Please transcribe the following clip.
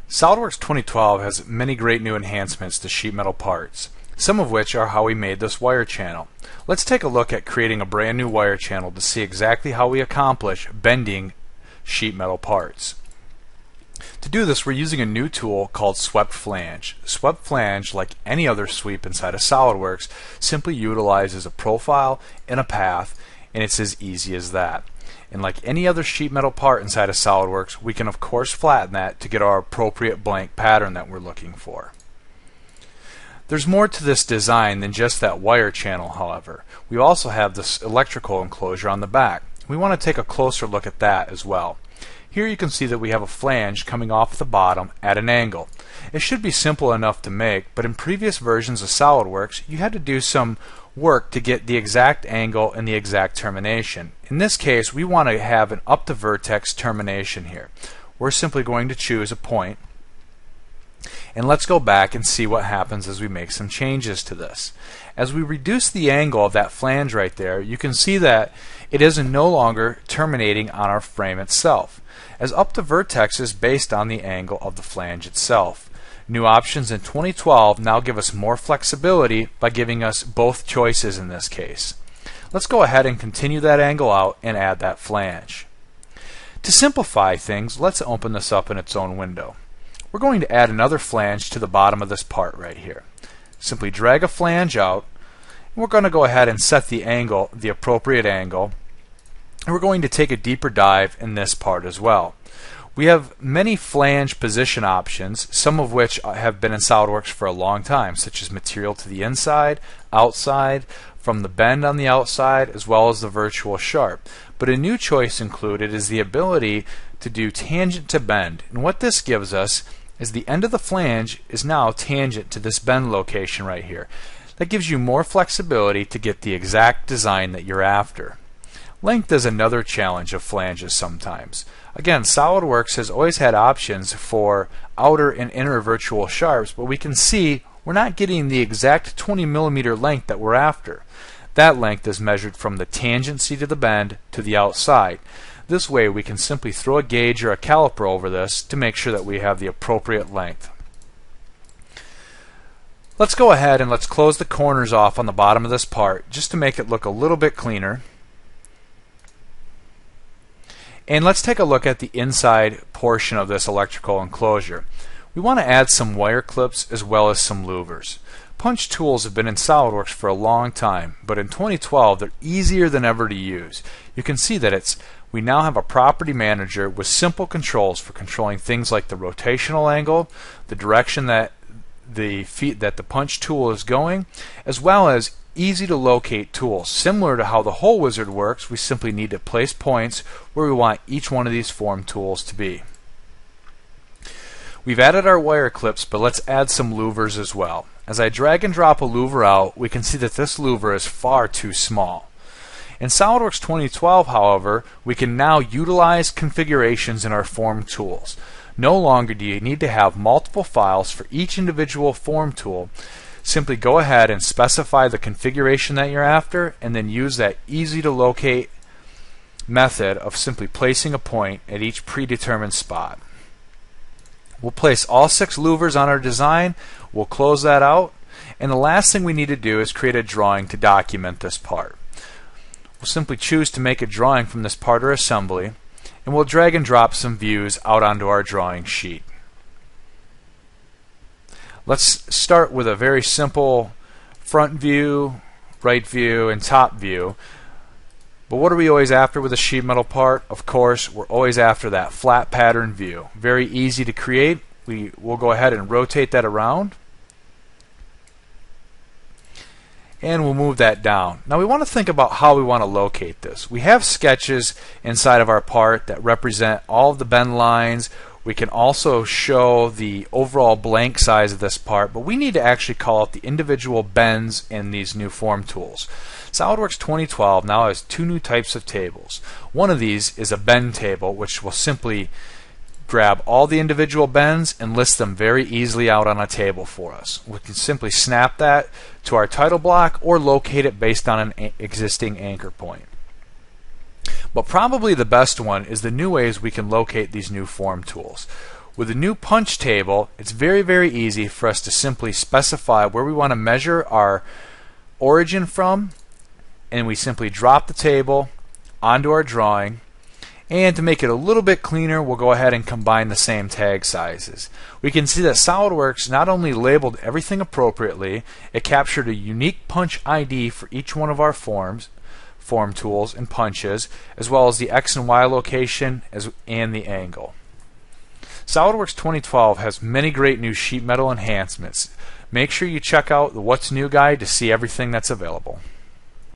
SolidWorks 2012 has many great new enhancements to sheet metal parts, some of which are how we made this wire channel. Let's take a look at creating a brand new wire channel to see exactly how we accomplish bending sheet metal parts. To do this, we're using a new tool called Swept Flange. Swept Flange, like any other sweep inside of SolidWorks, simply utilizes a profile and a path, and it's as easy as that. And like any other sheet metal part inside of SolidWorks, we can of course flatten that to get our appropriate blank pattern that we're looking for. There's more to this design than just that wire channel, however. We also have this electrical enclosure on the back. We want to take a closer look at that as well. Here you can see that we have a flange coming off the bottom at an angle. It should be simple enough to make, but in previous versions of SolidWorks you had to do some work to get the exact angle and the exact termination. In this case, we want to have an up to vertex termination here. We're simply going to choose a point, and let's go back and see what happens as we make some changes to this. As we reduce the angle of that flange right there, you can see that it is no longer terminating on our frame itself, as up to vertex is based on the angle of the flange itself. New options in 2012 now give us more flexibility by giving us both choices in this case. Let's go ahead and continue that angle out and add that flange. To simplify things, let's open this up in its own window. We're going to add another flange to the bottom of this part right here. Simply drag a flange out, and we're going to go ahead and set the angle, the appropriate angle, and we're going to take a deeper dive in this part as well. We have many flange position options, some of which have been in SolidWorks for a long time, such as material to the inside, outside, from the bend on the outside, as well as the virtual sharp. But a new choice included is the ability to do tangent to bend. And what this gives us is the end of the flange is now tangent to this bend location right here. That gives you more flexibility to get the exact design that you're after. Length is another challenge of flanges sometimes. Again, SolidWorks has always had options for outer and inner virtual sharps, but we can see we're not getting the exact 20 millimeter length that we're after. That length is measured from the tangency to the bend to the outside. This way we can simply throw a gauge or a caliper over this to make sure that we have the appropriate length. Let's go ahead and let's close the corners off on the bottom of this part just to make it look a little bit cleaner. And let's take a look at the inside portion of this electrical enclosure. We want to add some wire clips as well as some louvers. Punch tools have been in SolidWorks for a long time, but in 2012 they're easier than ever to use. You can see that we now have a property manager with simple controls for controlling things like the rotational angle, the direction that the punch tool is going, as well as easy to locate tools. Similar to how the hole wizard works, we simply need to place points where we want each one of these form tools to be. We've added our wire clips, but let's add some louvers as well. As I drag and drop a louver out, we can see that this louver is far too small. In SolidWorks 2012, however, we can now utilize configurations in our form tools. No longer do you need to have multiple files for each individual form tool. Simply go ahead and specify the configuration that you're after, and then use that easy to locate method of simply placing a point at each predetermined spot. We'll place all 6 louvers on our design, we'll close that out, and the last thing we need to do is create a drawing to document this part. We'll simply choose to make a drawing from this part or assembly, and we'll drag and drop some views out onto our drawing sheet. Let's start with a very simple front view, right view, and top view. But what are we always after with a sheet metal part? Of course, we're always after that flat pattern view. Very easy to create. We'll go ahead and rotate that around, and we'll move that down. Now we want to think about how we want to locate this. We have sketches inside of our part that represent all of the bend lines. We can also show the overall blank size of this part, but we need to actually call out the individual bends in these new form tools. SolidWorks 2012 now has 2 new types of tables. One of these is a bend table, which will simply grab all the individual bends and list them very easily out on a table for us. We can simply snap that to our title block or locate it based on an existing anchor point. But probably the best one is the new ways we can locate these new form tools. With the new punch table, it's very easy for us to simply specify where we want to measure our origin from, and we simply drop the table onto our drawing. And to make it a little bit cleaner, we'll go ahead and combine the same tag sizes. We can see that SolidWorks not only labeled everything appropriately, it captured a unique punch ID for each one of our form tools and punches, as well as the X and Y location and the angle. SolidWorks 2012 has many great new sheet metal enhancements. Make sure you check out the What's New guide to see everything that's available.